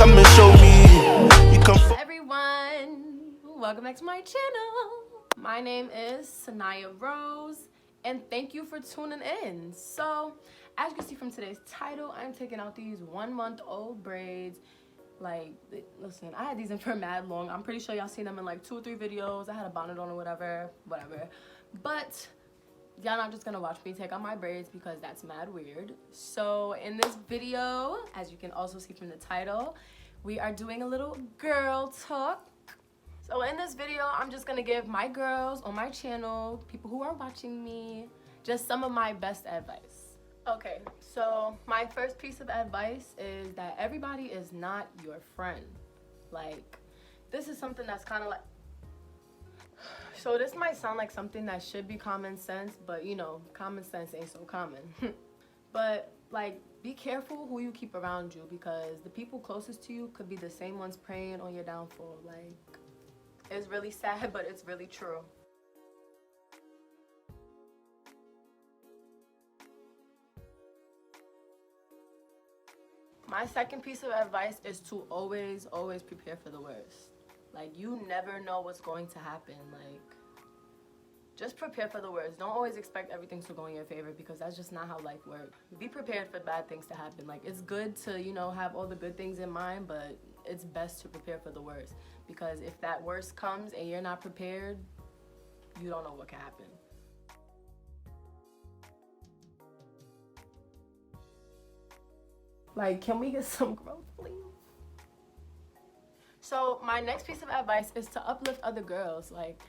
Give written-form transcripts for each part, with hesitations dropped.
come and show me. You come. Everyone, welcome back to my channel. My name is Sanaya Rose, and thank you for tuning in. So, as you can see from today's title, I'm taking out these 1-month-old braids. Like, listen, I had these in for mad long. I'm pretty sure y'all seen them in like 2 or 3 videos. I had a bonnet on or whatever. But y'all not just gonna watch me take out my braids because that's mad weird. So in this video, as you can also see from the title, we are doing a little girl talk. So in this video, I'm just gonna give my girls on my channel, people who are watching me, just some of my best advice. Okay, so my first piece of advice is that everybody is not your friend. Like, this is something that's kind of like, so this might sound like something that should be common sense, but you know, common sense ain't so common. But like, be careful who you keep around you, because the people closest to you could be the same ones preying on your downfall. Like, it's really sad, but it's really true. My second piece of advice is to always prepare for the worst. Like, you never know what's going to happen. Like, just prepare for the worst. Don't always expect everything to go in your favor, because that's just not how life works. Be prepared for bad things to happen. Like, it's good to, you know, have all the good things in mind, but it's best to prepare for the worst, because if that worst comes and you're not prepared, you don't know what can happen. Like, can we get some growth, please? So my next piece of advice is to uplift other girls. Like,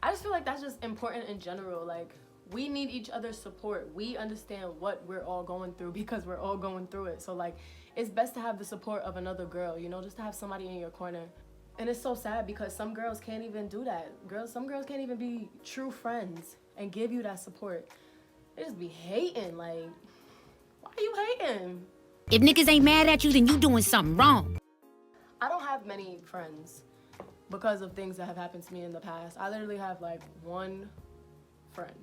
I just feel like that's just important in general. Like, we need each other's support. We understand what we're all going through because we're all going through it. So like, it's best to have the support of another girl, you know, just to have somebody in your corner. And it's so sad because some girls can't even do that. Some girls can't even be true friends and give you that support. They just be hating. Like, why are you hating? If niggas ain't mad at you, then you doing something wrong. I don't have many friends because of things that have happened to me in the past. I literally have like one friend.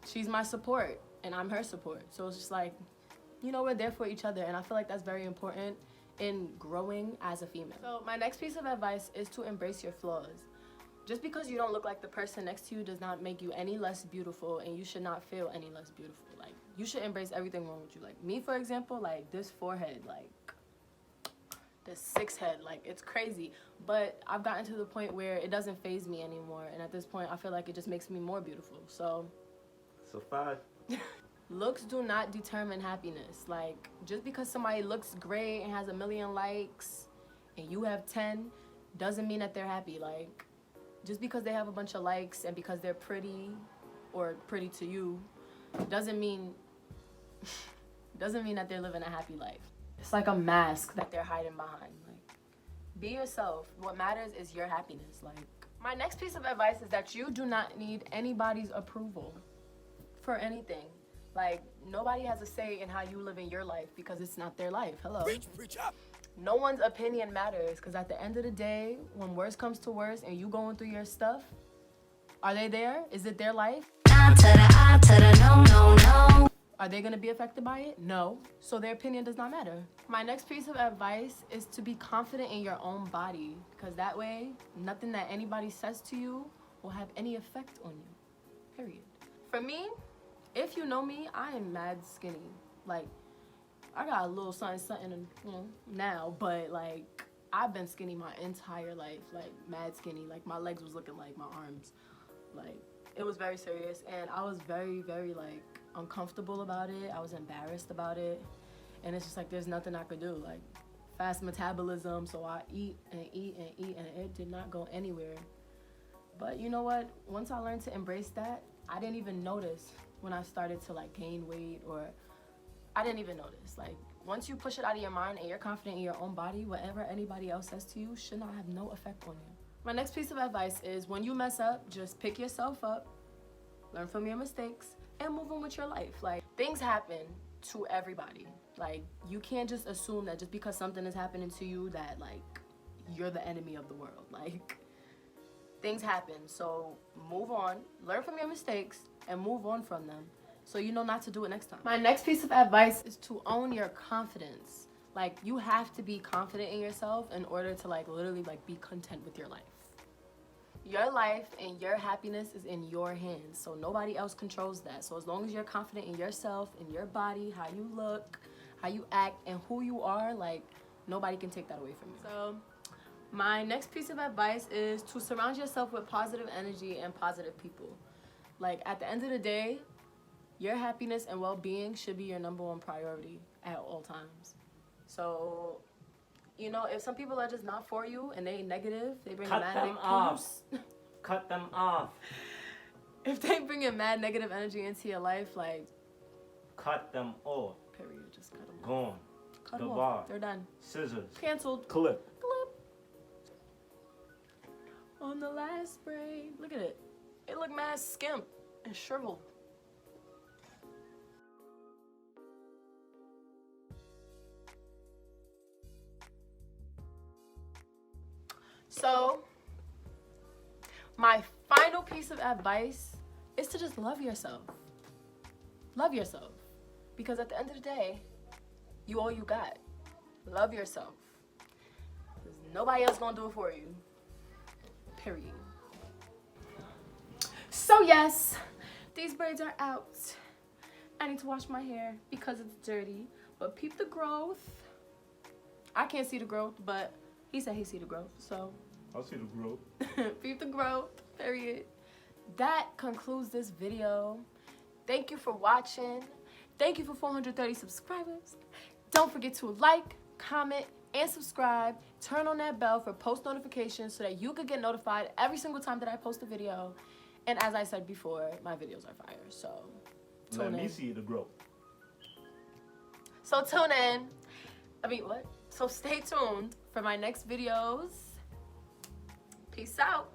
She's my support and I'm her support. So it's just like, you know, we're there for each other, and I feel like that's very important in growing as a female. So my next piece of advice is to embrace your flaws. Just because you don't look like the person next to you does not make you any less beautiful, and you should not feel any less beautiful. Like, you should embrace everything wrong with you. Like me, for example, like this forehead, like this 6 head, like it's crazy. But I've gotten to the point where it doesn't faze me anymore, and at this point I feel like it just makes me more beautiful. So 5. Looks do not determine happiness. Like, just because somebody looks great and has 1 million likes and you have 10 doesn't mean that they're happy. Like, just because they have a bunch of likes and because they're pretty or pretty to you doesn't mean that they're living a happy life. It's like a mask that they're hiding behind. Like, be yourself. What matters is your happiness. Like, my next piece of advice is that you do not need anybody's approval for anything. Like, nobody has a say in how you live in your life because it's not their life. Hello. Preach up. No one's opinion matters, because at the end of the day, when worst comes to worst and you going through your stuff, are they there? Is it their life? No. Are they going to be affected by it? No. So their opinion does not matter. My next piece of advice is to be confident in your own body, because that way, nothing that anybody says to you will have any effect on you. Period. For me, if you know me, I am mad skinny. Like, I got a little something, you know, now, but like, I've been skinny my entire life, like mad skinny. Like, my legs was looking like my arms. Like, it was very serious, and I was very like uncomfortable about it. I was embarrassed about it, and it's just like there's nothing I could do. Like, fast metabolism, so I eat, and it did not go anywhere. But you know what? Once I learned to embrace that, I didn't even notice when I started to like gain weight, or I didn't even notice. Like, once you push it out of your mind and you're confident in your own body, whatever anybody else says to you should not have no effect on you. My next piece of advice is, when you mess up, just pick yourself up, learn from your mistakes, and move on with your life. Like, things happen to everybody. Like, you can't just assume that just because something is happening to you that like you're the enemy of the world. Like, things happen, so move on, learn from your mistakes, and move on from them, so you know not to do it next time. My next piece of advice is to own your confidence. Like, you have to be confident in yourself in order to like literally like be content with your life. Your life and your happiness is in your hands, so nobody else controls that. So as long as you're confident in yourself, in your body, how you look, how you act, and who you are, like, nobody can take that away from you. So my next piece of advice is to surround yourself with positive energy and positive people. Like, at the end of the day, your happiness and well-being should be your #1 priority at all times. So, you know, if some people are just not for you and they negative, they bring Cut mad them off. negative. Cut them off. If they bring in mad negative energy into your life, like, Cut them off. period, just cut them off. Gone. Cut The them bar. off. They're done. Scissors. Canceled. Clip. Clip. On the last braid. Look at it. It looked mad skimp and shriveled. So, my final piece of advice is to just love yourself. Love yourself. Because at the end of the day, you all you got. Love yourself. Because nobody else gonna do it for you. Period. So yes, these braids are out. I need to wash my hair because it's dirty. But peep the growth. I can't see the growth, but he said he see the growth, so. I'll see the growth. Peep the growth, period. That concludes this video. Thank you for watching. Thank you for 430 subscribers. Don't forget to like, comment, and subscribe. Turn on that bell for post notifications so that you could get notified every single time that I post a video. And as I said before, my videos are fire, so tune in. Let me see the growth. So tune in. I mean, what? So stay tuned for my next videos. Peace out.